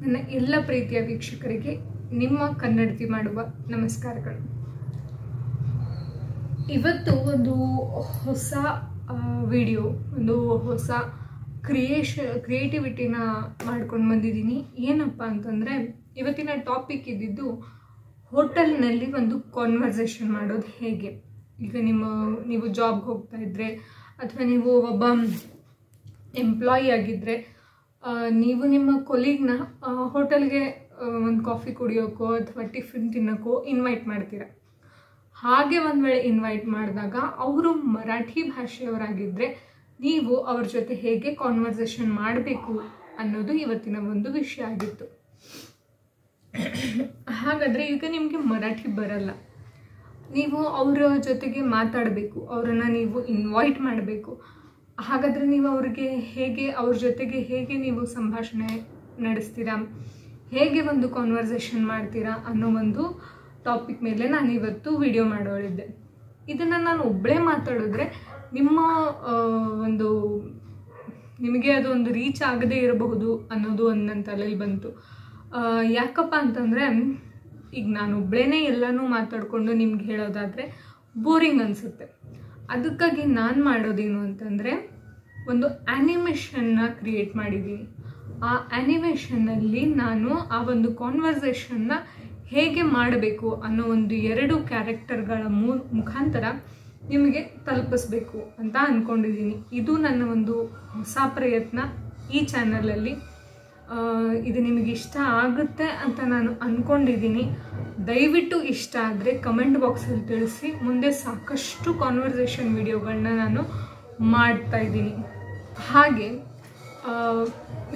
ನನ್ನ ಎಲ್ಲ ಪ್ರೀತಿಯ ವೀಕ್ಷಕರಿಗೆ ನಿಮ್ಮ ಕನ್ನಡತಿ ಮಾಡುವ ನಮಸ್ಕಾರಗಳು. ಇವತ್ತು ಒಂದು ಹೊಸ ವಿಡಿಯೋ, ಒಂದು ಹೊಸ ಕ್ರಿಯೇಟಿವಿಟಿನ ಮಾಡ್ಕೊಂಡು ಬಂದಿದ್ದೀನಿ. ಏನಪ್ಪ ಅಂತಂದರೆ, ಇವತ್ತಿನ ಟಾಪಿಕ್ ಇದ್ದಿದ್ದು ಹೋಟೆಲ್ನಲ್ಲಿ ಒಂದು ಕಾನ್ವರ್ಸೇಷನ್ ಮಾಡೋದು ಹೇಗೆ. ಈಗ ನೀವು ಜಾಬ್ಗೆ ಹೋಗ್ತಾ ಇದ್ದರೆ ಅಥವಾ ನೀವು ಒಬ್ಬ ಎಂಪ್ಲಾಯಿ ಆಗಿದ್ದರೆ, ನೀವು ನಿಮ್ಮ ಕೊಲೀಗ್ನ ಹೋಟೆಲ್ಗೆ ಒಂದು ಕಾಫಿ ಕುಡಿಯೋಕ್ಕೋ ಅಥವಾ ಟಿಫಿನ್ ತಿನ್ನೋಕ್ಕೋ ಇನ್ವೈಟ್ ಮಾಡ್ತೀರ. ಹಾಗೆ ಒಂದು ವೇಳೆ ಇನ್ವೈಟ್ ಮಾಡಿದಾಗ ಅವರು ಮರಾಠಿ ಭಾಷೆಯವರಾಗಿದ್ದರೆ ನೀವು ಅವ್ರ ಜೊತೆ ಹೇಗೆ ಕಾನ್ವರ್ಸೇಷನ್ ಮಾಡಬೇಕು ಅನ್ನೋದು ಇವತ್ತಿನ ಒಂದು ವಿಷಯ ಆಗಿತ್ತು. ಹಾಗಾದರೆ ಈಗ ನಿಮಗೆ ಮರಾಠಿ ಬರಲ್ಲ, ನೀವು ಅವರ ಜೊತೆಗೆ ಮಾತಾಡಬೇಕು, ಅವರನ್ನು ನೀವು ಇನ್ವೈಟ್ ಮಾಡಬೇಕು. ಹಾಗಾದರೆ ನೀವು ಅವ್ರ ಜೊತೆಗೆ ಹೇಗೆ ನೀವು ಸಂಭಾಷಣೆ ನಡೆಸ್ತೀರಾ, ಹೇಗೆ ಒಂದು ಕಾನ್ವರ್ಸೇಷನ್ ಮಾಡ್ತೀರಾ ಅನ್ನೋ ಒಂದು ಟಾಪಿಕ್ ಮೇಲೆ ನಾನಿವತ್ತು ವಿಡಿಯೋ ಮಾಡೋಳಿದ್ದೆ. ಇದನ್ನು ನಾನು ಒಬ್ಬಳೇ ಮಾತಾಡಿದ್ರೆ ನಿಮಗೆ ಅದೊಂದು ರೀಚ್ ಆಗದೇ ಇರಬಹುದು ಅನ್ನೋದು ಒಂದು ನನ್ನ ತಲೆಯಲ್ಲಿ ಬಂತು. ಯಾಕಪ್ಪ ಅಂತಂದರೆ, ಈಗ ನಾನು ಒಬ್ಬಳೇ ಎಲ್ಲನೂ ಮಾತಾಡಿಕೊಂಡು ನಿಮ್ಗೆ ಹೇಳೋದಾದರೆ ಬೋರಿಂಗ್ ಅನಿಸುತ್ತೆ. ಅದಕ್ಕಾಗಿ ನಾನು ಮಾಡೋದೇನು ಅಂತಂದರೆ, ಒಂದು ಆ್ಯನಿಮೇಷನ್ನ ಕ್ರಿಯೇಟ್ ಮಾಡಿದ್ದೀನಿ. ಆ ಆ್ಯನಿಮೇಷನ್ನಲ್ಲಿ ನಾನು ಆ ಒಂದು ಕಾನ್ವರ್ಸೇಷನ್ನ ಹೇಗೆ ಮಾಡಬೇಕು ಅನ್ನೋ ಒಂದು 2 ಕ್ಯಾರೆಕ್ಟರ್ಗಳ ಮುಖಾಂತರ ನಿಮಗೆ ತಲುಪಿಸ್ಬೇಕು ಅಂತ ಅಂದ್ಕೊಂಡಿದ್ದೀನಿ. ಇದು ನನ್ನ ಒಂದು ಹೊಸ ಪ್ರಯತ್ನ ಈ ಚಾನಲಲ್ಲಿ. ಇದು ನಿಮಗೆ ಇಷ್ಟ ಆಗುತ್ತೆ ಅಂತ ನಾನು ಅಂದ್ಕೊಂಡಿದ್ದೀನಿ. ದಯವಿಟ್ಟು ಇಷ್ಟ ಆದರೆ ಕಮೆಂಟ್ ಬಾಕ್ಸಲ್ಲಿ ತಿಳಿಸಿ. ಮುಂದೆ ಸಾಕಷ್ಟು ಕಾನ್ವರ್ಸೇಷನ್ ವಿಡಿಯೋಗಳನ್ನ ನಾನು ಮಾಡ್ತಾಯಿದ್ದೀನಿ. ಹಾಗೆ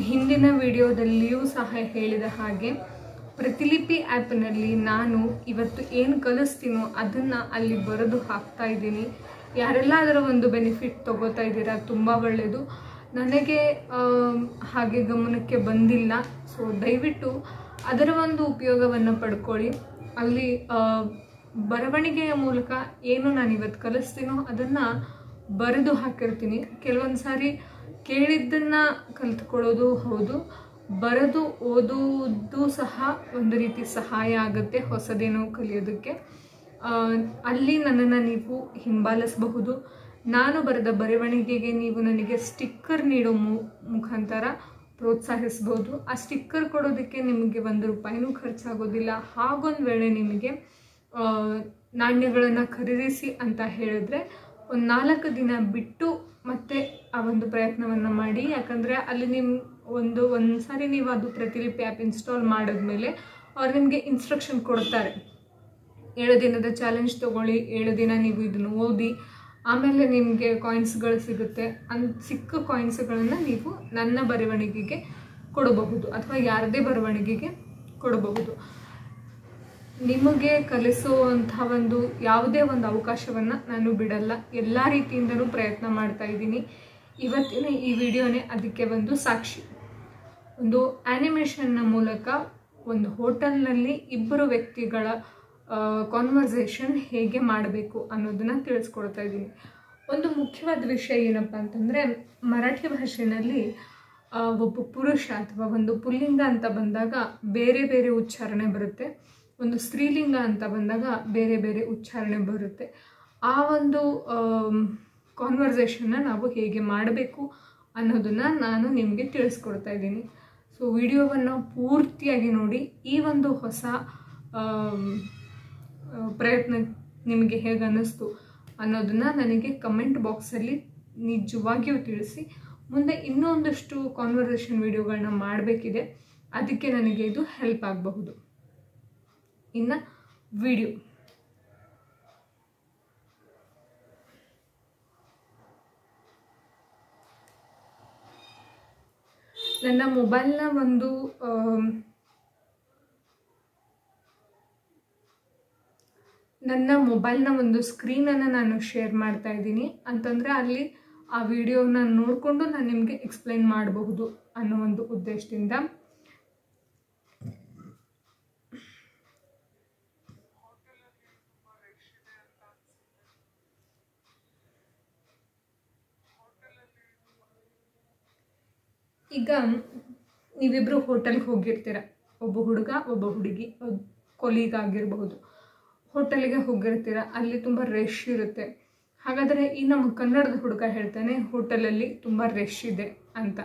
ಹಿಂದಿನ ವಿಡಿಯೋದಲ್ಲಿಯೂ ಸಹ ಹೇಳಿದ ಹಾಗೆ ಪ್ರತಿಲಿಪಿ ಆ್ಯಪ್ನಲ್ಲಿ ನಾನು ಇವತ್ತು ಏನು ಕಲಿಸ್ತೀನೋ ಅದನ್ನು ಅಲ್ಲಿ ಬರೆದು ಹಾಕ್ತಾ ಇದ್ದೀನಿ. ಯಾರೆಲ್ಲ ಅದರ ಒಂದು ಬೆನಿಫಿಟ್ ತೊಗೋತಾ ಇದ್ದೀರಾ, ತುಂಬ ಒಳ್ಳೆಯದು. ನನಗೆ ಹಾಗೆ ಗಮನಕ್ಕೆ ಬಂದಿಲ್ಲ. ಸೊ ದಯವಿಟ್ಟು ಅದರ ಒಂದು ಉಪಯೋಗವನ್ನು ಪಡ್ಕೊಳ್ಳಿ. ಅಲ್ಲಿ ಬರವಣಿಗೆಯ ಮೂಲಕ ಏನು ನಾನು ಇವತ್ತು ಕಲಿಸ್ತೀನೋ ಅದನ್ನು ಬರೆದು ಹಾಕಿರ್ತೀನಿ. ಕೆಲವೊಂದು ಸಾರಿ ಕೇಳಿದ್ದನ್ನು ಕಲಿತ್ಕೊಳ್ಳೋದು ಹೌದು, ಬರೆದು ಓದುವುದು ಸಹ ಒಂದು ರೀತಿ ಸಹಾಯ ಆಗುತ್ತೆ ಹೊಸದೇನೋ ಕಲಿಯೋದಕ್ಕೆ. ಅಲ್ಲಿ ನನ್ನನ್ನು ನೀವು ಹಿಂಬಾಲಿಸಬಹುದು. ನಾನು ಬರೆದ ಬರವಣಿಗೆಗೆ ನೀವು ನನಗೆ ಸ್ಟಿಕ್ಕರ್ ನೀಡೋ ಮುಖಾಂತರ ಪ್ರೋತ್ಸಾಹಿಸ್ಬೋದು. ಆ ಸ್ಟಿಕ್ಕರ್ ಕೊಡೋದಕ್ಕೆ ನಿಮಗೆ ₹1 ಖರ್ಚಾಗೋದಿಲ್ಲ. ಹಾಗೊಂದು ವೇಳೆ ನಿಮಗೆ ನಾಣ್ಯಗಳನ್ನು ಖರೀದಿಸಿ ಅಂತ ಹೇಳಿದ್ರೆ ಒಂದು 4 ದಿನ ಬಿಟ್ಟು ಮತ್ತೆ ಆ ಒಂದು ಪ್ರಯತ್ನವನ್ನು ಮಾಡಿ. ಯಾಕಂದರೆ ಅಲ್ಲಿ ಒಂದು ಸಾರಿ ನೀವು ಅದು ಪ್ರತಿಲಿಪಿ ಆ್ಯಪ್ ಇನ್ಸ್ಟಾಲ್ ಮಾಡಿದ್ಮೇಲೆ ಅವ್ರು ನಿಮಗೆ ಇನ್ಸ್ಟ್ರಕ್ಷನ್ ಕೊಡ್ತಾರೆ. 7 ದಿನದ ಚಾಲೆಂಜ್ ತೊಗೊಳ್ಳಿ, 7 ದಿನ ನೀವು ಇದನ್ನು ಓದಿ, ಆಮೇಲೆ ನಿಮಗೆ ಕಾಯಿನ್ಸ್ಗಳು ಸಿಗುತ್ತೆ. ಸಿಕ್ಕ ಕಾಯಿನ್ಸ್ಗಳನ್ನು ನೀವು ನನ್ನ ಬರವಣಿಗೆಗೆ ಕೊಡಬಹುದು ಅಥವಾ ಯಾರದೇ ಬರವಣಿಗೆಗೆ ಕೊಡಬಹುದು. ನಿಮಗೆ ಕಲಿಸುವಂಥ ಯಾವುದೇ ಒಂದು ಅವಕಾಶವನ್ನು ನಾನು ಬಿಡಲ್ಲ. ಎಲ್ಲ ರೀತಿಯಿಂದಲೂ ಪ್ರಯತ್ನ ಮಾಡ್ತಾ ಇದ್ದೀನಿ. ಇವತ್ತಿನ ಈ ವಿಡಿಯೋನೇ ಅದಕ್ಕೆ ಒಂದು ಸಾಕ್ಷಿ. ಒಂದು ಆ್ಯನಿಮೇಷನ್ನ ಮೂಲಕ ಒಂದು ಹೋಟೆಲ್ನಲ್ಲಿ 2 ವ್ಯಕ್ತಿಗಳ ಕಾನ್ವರ್ಸೇಷನ್ ಹೇಗೆ ಮಾಡಬೇಕು ಅನ್ನೋದನ್ನು ತಿಳಿಸ್ಕೊಡ್ತಾ ಇದ್ದೀನಿ. ಒಂದು ಮುಖ್ಯವಾದ ವಿಷಯ ಏನಪ್ಪ ಅಂತಂದರೆ, ಮರಾಠಿ ಭಾಷೆಯಲ್ಲಿ ಒಬ್ಬ ಪುರುಷ ಅಥವಾ ಒಂದು ಪುಲ್ಲಿಂಗ ಅಂತ ಬಂದಾಗ ಬೇರೆ ಬೇರೆ ಉಚ್ಚಾರಣೆ ಬರುತ್ತೆ, ಒಂದು ಸ್ತ್ರೀಲಿಂಗ ಅಂತ ಬಂದಾಗ ಬೇರೆ ಬೇರೆ ಉಚ್ಚಾರಣೆ ಬರುತ್ತೆ. ಆ ಒಂದು ಕಾನ್ವರ್ಸೇಷನ್ನ ನಾವು ಹೇಗೆ ಮಾಡಬೇಕು ಅನ್ನೋದನ್ನು ನಾನು ನಿಮಗೆ ತಿಳಿಸ್ಕೊಡ್ತಾ ಇದ್ದೀನಿ. ಸೊ ವಿಡಿಯೋವನ್ನು ಪೂರ್ತಿಯಾಗಿ ನೋಡಿ. ಈ ಒಂದು ಹೊಸ ಪ್ರಯತ್ನ ನಿಮಗೆ ಹೇಗೆ ಅನ್ನಿಸ್ತು ಅನ್ನೋದನ್ನು ನನಗೆ ಕಮೆಂಟ್ ಬಾಕ್ಸಲ್ಲಿ ನಿಜವಾಗಿಯೂ ತಿಳಿಸಿ. ಮುಂದೆ ಇನ್ನೂ ಒಂದಷ್ಟು ಕಾನ್ವರ್ಸೇಷನ್ ವಿಡಿಯೋಗಳನ್ನ ಮಾಡಬೇಕಿದೆ, ಅದಕ್ಕೆ ನನಗೆ ಇದು ಹೆಲ್ಪ್ ಆಗಬಹುದು. ಇನ್ನು ವಿಡಿಯೋ ನನ್ನ ಮೊಬೈಲ್ನ ಒಂದು ಸ್ಕ್ರೀನನ್ನು ನಾನು ಶೇರ್ ಮಾಡ್ತಾ ಇದ್ದೀನಿ. ಅಂತಂದರೆ ಅಲ್ಲಿ ಆ ವಿಡಿಯೋನ ನೋಡಿಕೊಂಡು ನಾನು ನಿಮಗೆ ಎಕ್ಸ್ಪ್ಲೈನ್ ಮಾಡಬಹುದು ಅನ್ನೋ ಒಂದು ಉದ್ದೇಶದಿಂದ. ಈಗ ನೀವಿಬ್ಬರು ಹೋಟೆಲ್ಗೆ ಹೋಗಿರ್ತೀರ, ಒಬ್ಬ ಹುಡುಗ ಒಬ್ಬ ಹುಡುಗಿ, ಕೊಲೀಗ್ ಆಗಿರಬಹುದು. ಹೋಟೆಲಿಗೆ ಹೋಗಿರ್ತೀರ, ಅಲ್ಲಿ ತುಂಬ ರಶ್ ಇರುತ್ತೆ. ಹಾಗಾದರೆ ಈ ನಮ್ಮ ಕನ್ನಡದ ಹುಡುಗ ಹೇಳ್ತಾನೆ ಹೋಟೆಲಲ್ಲಿ ತುಂಬ ರಶ್ ಇದೆ ಅಂತ.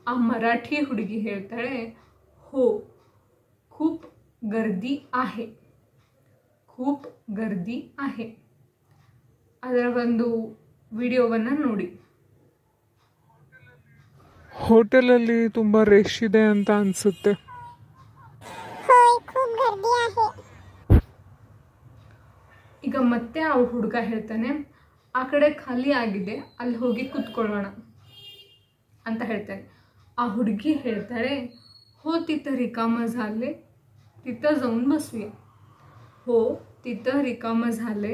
ಆ ಮರಾಠಿ ಹುಡುಗಿ ಹೇಳ್ತಾಳೆ ಹೋ ಖೂಪ್ ಗರ್ದಿ ಆಹೆ, ಖೂಪ್ ಗರ್ದಿ ಆಹೆ. ಅದರ ಒಂದು ವಿಡಿಯೋವನ್ನು ನೋಡಿ. ಹೋಟೆಲಲ್ಲಿ ತುಂಬ ರಶ್ ಇದೆ ಅಂತ ಅನಿಸುತ್ತೆ. ಈಗ ಮತ್ತೆ ಆ ಹುಡುಗ ಹೇಳ್ತಾನೆ ಆ ಕಡೆ ಖಾಲಿ ಆಗಿದೆ, ಅಲ್ಲಿ ಹೋಗಿ ಕೂತ್ಕೊಳ್ಳೋಣ ಅಂತ ಹೇಳ್ತಾನೆ. ಆ ಹುಡುಗಿ ಹೇಳ್ತಾಳೆ हो तिथं रिकामं झाले, तिथं जाऊन बसूया. हो तिथं रिकामं झाले,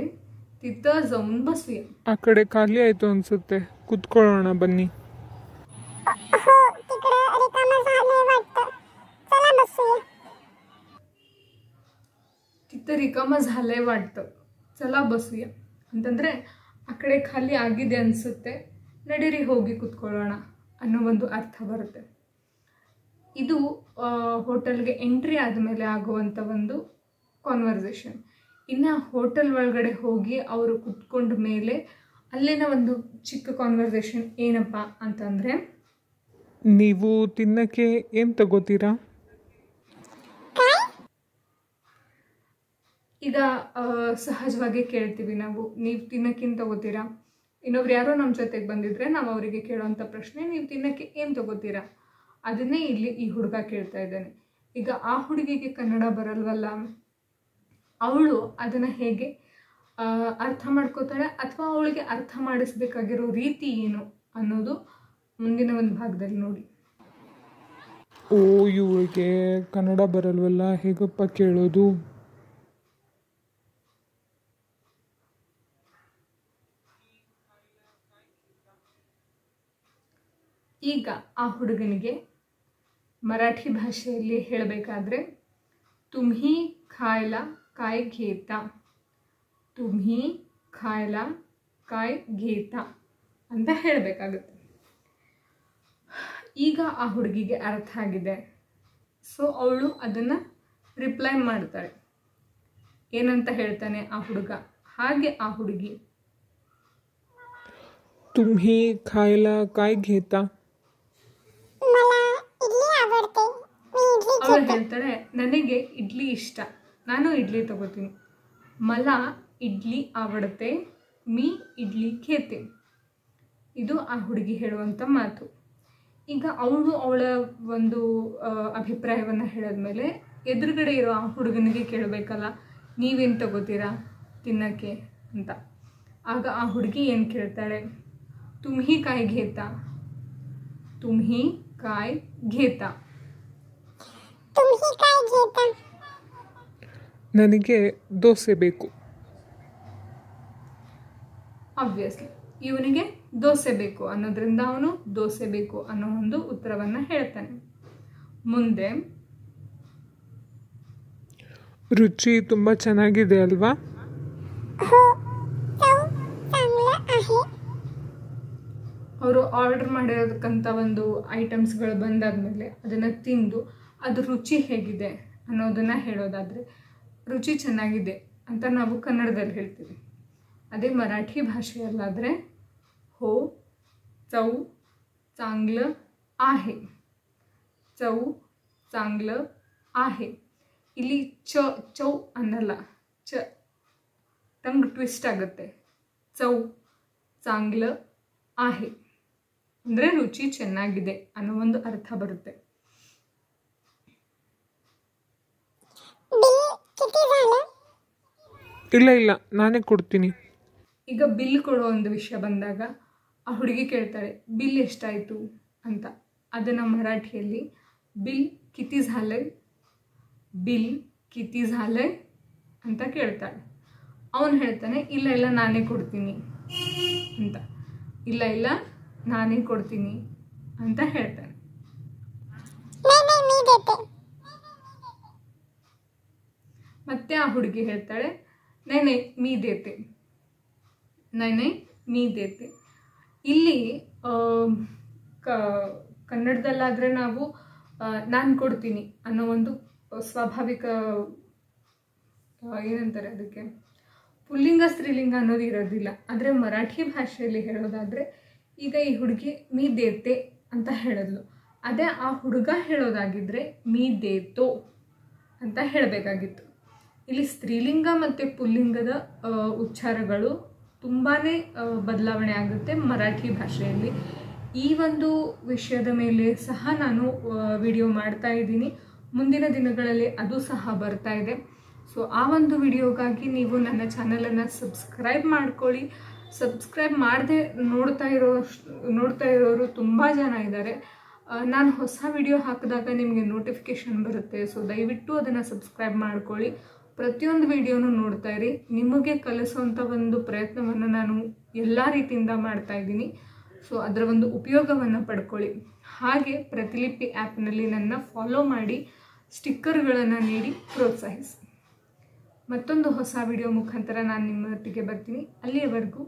तिथं जाऊन बसूया. ಆ ಕಡೆ ಖಾಲಿ ಆಯಿತು ಅನಿಸುತ್ತೆ, ಕೂತ್ಕೊಳ್ಳೋಣ ಬನ್ನಿ. तिथं रिकामं झालंय वाटतं, चला बसूया ಅಂತಂದರೆ ಆ ಕಡೆ ಖಾಲಿ ಆಗಿದೆ ಅನಿಸುತ್ತೆ, ನಡೀರಿ ಹೋಗಿ ಕೂತ್ಕೊಳ್ಳೋಣ ಅನ್ನೋ ಒಂದು ಅರ್ಥ ಬರುತ್ತೆ. ಇದು ಹೋಟೆಲ್ಗೆ ಎಂಟ್ರಿ ಆದಮೇಲೆ ಆಗುವಂಥ ಒಂದು ಕಾನ್ವರ್ಸೇಷನ್. ಇನ್ನು ಹೋಟೆಲ್ ಒಳಗಡೆ ಹೋಗಿ ಅವರು ಕುತ್ಕೊಂಡ ಮೇಲೆ ಅಲ್ಲಿನ ಒಂದು ಚಿಕ್ಕ ಕಾನ್ವರ್ಸೇಷನ್ ಏನಪ್ಪ ಅಂತಂದರೆ, ನೀವು ತಿನ್ನಕ್ಕೆ ಏನು ತಗೋತೀರಾ? ಈಗ ಸಹಜವಾಗಿ ಕೇಳ್ತೀವಿ ನಾವು, ನೀವು ತಿನ್ನೋಕ್ಕೇನು ತಗೋತೀರಾ? ಇನ್ನೊಬ್ರು ಯಾರೋ ನಮ್ಮ ಜೊತೆಗೆ ಬಂದಿದ್ರೆ ನಾವು ಅವರಿಗೆ ಕೇಳೋವಂಥ ಪ್ರಶ್ನೆ, ನೀವು ತಿನ್ನೋಕ್ಕೆ ಏನು ತಗೋತೀರಾ? ಅದನ್ನೇ ಇಲ್ಲಿ ಈ ಹುಡುಗ ಕೇಳ್ತಾ ಇದ್ದಾನೆ. ಈಗ ಆ ಹುಡುಗಿಗೆ ಕನ್ನಡ ಬರಲ್ವಲ್ಲ, ಅವಳು ಅದನ್ನು ಹೇಗೆ ಅರ್ಥ ಮಾಡ್ಕೋತಾಳೆ ಅಥವಾ ಅವಳಿಗೆ ಅರ್ಥ ಮಾಡಿಸ್ಬೇಕಾಗಿರೋ ರೀತಿ ಏನು ಅನ್ನೋದು ಮುಂದಿನ ಒಂದು ಭಾಗದಲ್ಲಿ ನೋಡಿ. ಓ, ಇವಳಿಗೆ ಕನ್ನಡ ಬರಲ್ವಲ್ಲ, ಹೇಗಪ್ಪ ಕೇಳೋದು? ಈಗ ಆ ಹುಡುಗನಿಗೆ ಮರಾಠಿ ಭಾಷೆಯಲ್ಲಿ ಹೇಳಬೇಕಾದ್ರೆ तुम्ही खायला काय घेता, तुम्ही खायला काय घेता ಅಂತ ಹೇಳಬೇಕಾಗುತ್ತೆ. ಈಗ ಆ ಹುಡುಗಿಗೆ ಅರ್ಥ ಆಗಿದೆ. ಸೊ ಅವಳು ಅದನ್ನು ರಿಪ್ಲೈ ಮಾಡ್ತಾಳೆ. ಏನಂತ ಹೇಳ್ತಾನೆ ಆ ಹುಡುಗ, ಹಾಗೆ ಆ ಹುಡುಗಿ तुम्ही खायला काय घेता, ಅವಳು ಹೇಳ್ತಾಳೆ ನನಗೆ ಇಡ್ಲಿ ಇಷ್ಟ, ನಾನು ಇಡ್ಲಿ ತಗೋತೀನಿ. ಮಲ ಇಡ್ಲಿ ಆವಡತೆ, ಮೀ ಇಡ್ಲಿ ಖೇತೆ. ಇದು ಆ ಹುಡುಗಿ ಹೇಳುವಂಥ ಮಾತು. ಈಗ ಅವಳು ಅವಳ ಒಂದು ಅಭಿಪ್ರಾಯವನ್ನು ಹೇಳಿದ್ಮೇಲೆ ಎದುರುಗಡೆ ಇರೋ ಆ ಹುಡುಗನಿಗೆ ಕೇಳಬೇಕಲ್ಲ, ನೀವೇನು ತಗೋತೀರಾ ತಿನ್ನೋಕ್ಕೆ ಅಂತ. ಆಗ ಆ ಹುಡುಗಿ ಏನು ಕೇಳ್ತಾಳೆ, तुम्ही काय घेता, तुम्ही काय घेता. ನನಗೆ ದೋಸೆ ಬೇಕು. ಆಬ್ವಿಯಸ್ಲಿ ಇವನಿಗೆ ದೋಸೆ ಬೇಕು ಅನ್ನೋದ್ರಿಂದ ಅವನು ದೋಸೆ ಬೇಕು ಅನ್ನೋ ಒಂದು ಉತ್ತರವನ್ನು ಹೇಳ್ತಾನೆ. ಮುಂದೆ ರುಚಿ ತುಂಬ ಚೆನ್ನಾಗಿದೆ ಅಲ್ವಾ? ಅವರು ಆರ್ಡರ್ ಮಾಡಿರೋದಕ್ಕಂಥ ಒಂದು ಐಟಮ್ಸ್ಗಳು ಬಂದಾದಮೇಲೆ ಅದನ್ನು ತಿಂದು ಅದು ರುಚಿ ಹೇಗಿದೆ ಅನ್ನೋದನ್ನು ಹೇಳೋದಾದರೆ ರುಚಿ ಚೆನ್ನಾಗಿದೆ ಅಂತ ನಾವು ಕನ್ನಡದಲ್ಲಿ ಹೇಳ್ತೀವಿ. ಅದೇ ಮರಾಠಿ ಭಾಷೆಯಲ್ಲಾದರೆ हो चव चांगलं आहे, चव चांगलं आहे. ಇಲ್ಲಿ ಚೌ ಅನ್ನಲ್ಲ, ಟಂಗ್ ಟ್ವಿಸ್ಟ್ ಆಗುತ್ತೆ. ಚೌ ಚಾಂಗ್ಲ ಆಹೆ ಅಂದರೆ ರುಚಿ ಚೆನ್ನಾಗಿದೆ ಅನ್ನೋ ಒಂದು ಅರ್ಥ ಬರುತ್ತೆ. ಇಲ್ಲ ನಾನೇ ಕೊಡ್ತೀನಿ. ಈಗ ಬಿಲ್ ಕೊಡೋ ಒಂದು ವಿಷಯ ಬಂದಾಗ ಆ ಹುಡುಗಿ ಕೇಳ್ತಾಳೆ ಬಿಲ್ ಎಷ್ಟಾಯಿತು ಅಂತ. ಅದನ್ನು ಮರಾಠಿಯಲ್ಲಿ ಬಿಲ್ ಕಿತಿ ಝಾಲೆ, ಬಿಲ್ ಕಿತಿ ಝಾಲೆ ಅಂತ ಕೇಳ್ತಾಳೆ. ಅವನು ಹೇಳ್ತಾನೆ ಇಲ್ಲ ನಾನೇ ಕೊಡ್ತೀನಿ ಅಂತ. ಇಲ್ಲ ನಾನೇ ಕೊಡ್ತೀನಿ ಅಂತ ಹೇಳ್ತಾನೆ. ಮತ್ತೆ ಆ ಹುಡುಗಿ ಹೇಳ್ತಾಳೆ ನೈ ಮೀ ದೇತೆ, ನೈ ಮೀ ದೇತೆ. ಇಲ್ಲಿ ಕನ್ನಡದಲ್ಲಾದರೆ ನಾವು ನಾನು ಕೊಡ್ತೀನಿ ಅನ್ನೋ ಒಂದು ಸ್ವಾಭಾವಿಕ ಏನಂತಾರೆ ಅದಕ್ಕೆ ಪುಲ್ಲಿಂಗ ಸ್ತ್ರೀಲಿಂಗ ಅನ್ನೋದು ಇರೋದಿಲ್ಲ. ಆದರೆ ಮರಾಠಿ ಭಾಷೆಯಲ್ಲಿ ಹೇಳೋದಾದರೆ ಈಗ ಈ ಹುಡುಗಿ ಮೀ ದೇತೆ ಅಂತ ಹೇಳಿದ್ಲು. ಅದೇ ಆ ಹುಡುಗ ಹೇಳೋದಾಗಿದ್ದರೆ ಮೀ ದೇತೋ ಅಂತ ಹೇಳಬೇಕಾಗಿತ್ತು. ಇಲ್ಲಿ ಸ್ತ್ರೀಲಿಂಗ ಮತ್ತು ಪುಲ್ಲಿಂಗದ ಉಚ್ಚಾರಗಳು ತುಂಬಾ ಬದಲಾವಣೆ ಆಗುತ್ತೆ ಮರಾಠಿ ಭಾಷೆಯಲ್ಲಿ. ಈ ಒಂದು ವಿಷಯದ ಮೇಲೆ ಸಹ ನಾನು ವಿಡಿಯೋ ಮಾಡ್ತಾ ಇದ್ದೀನಿ. ಮುಂದಿನ ದಿನಗಳಲ್ಲಿ ಅದು ಸಹ ಬರ್ತಾ ಇದೆ. ಸೊ ಆ ಒಂದು ವಿಡಿಯೋಗಾಗಿ ನೀವು ನನ್ನ ಚಾನಲನ್ನು ಸಬ್ಸ್ಕ್ರೈಬ್ ಮಾಡ್ಕೊಳ್ಳಿ. ಸಬ್ಸ್ಕ್ರೈಬ್ ಮಾಡದೆ ನೋಡ್ತಾ ಇರೋರು ತುಂಬ ಜನ ಇದ್ದಾರೆ. ನಾನು ಹೊಸ ವಿಡಿಯೋ ಹಾಕಿದಾಗ ನಿಮಗೆ ನೋಟಿಫಿಕೇಷನ್ ಬರುತ್ತೆ. ಸೊ ದಯವಿಟ್ಟು ಅದನ್ನು ಸಬ್ಸ್ಕ್ರೈಬ್ ಮಾಡ್ಕೊಳ್ಳಿ. ಪ್ರತಿಯೊಂದು ವಿಡಿಯೋನು ನೋಡ್ತಾ ಇರಿ. ನಿಮಗೆ ಕಲಿಸುವಂಥ ಒಂದು ಪ್ರಯತ್ನವನ್ನು ನಾನು ಎಲ್ಲ ರೀತಿಯಿಂದ ಮಾಡ್ತಾ ಇದ್ದೀನಿ. ಸೊ ಅದರ ಒಂದು ಉಪಯೋಗವನ್ನು ಪಡ್ಕೊಳ್ಳಿ. ಹಾಗೆ ಪ್ರತಿಲಿಪಿ ಆ್ಯಪ್ನಲ್ಲಿ ನನ್ನ ಫಾಲೋ ಮಾಡಿ ಸ್ಟಿಕ್ಕರ್ಗಳನ್ನು ನೀಡಿ ಪ್ರೋತ್ಸಾಹಿಸಿ. ಮತ್ತೊಂದು ಹೊಸ ವಿಡಿಯೋ ಮುಖಾಂತರ ನಾನು ನಿಮ್ಮೊಟ್ಟಿಗೆ ಬರ್ತೀನಿ. ಅಲ್ಲಿಯವರೆಗೂ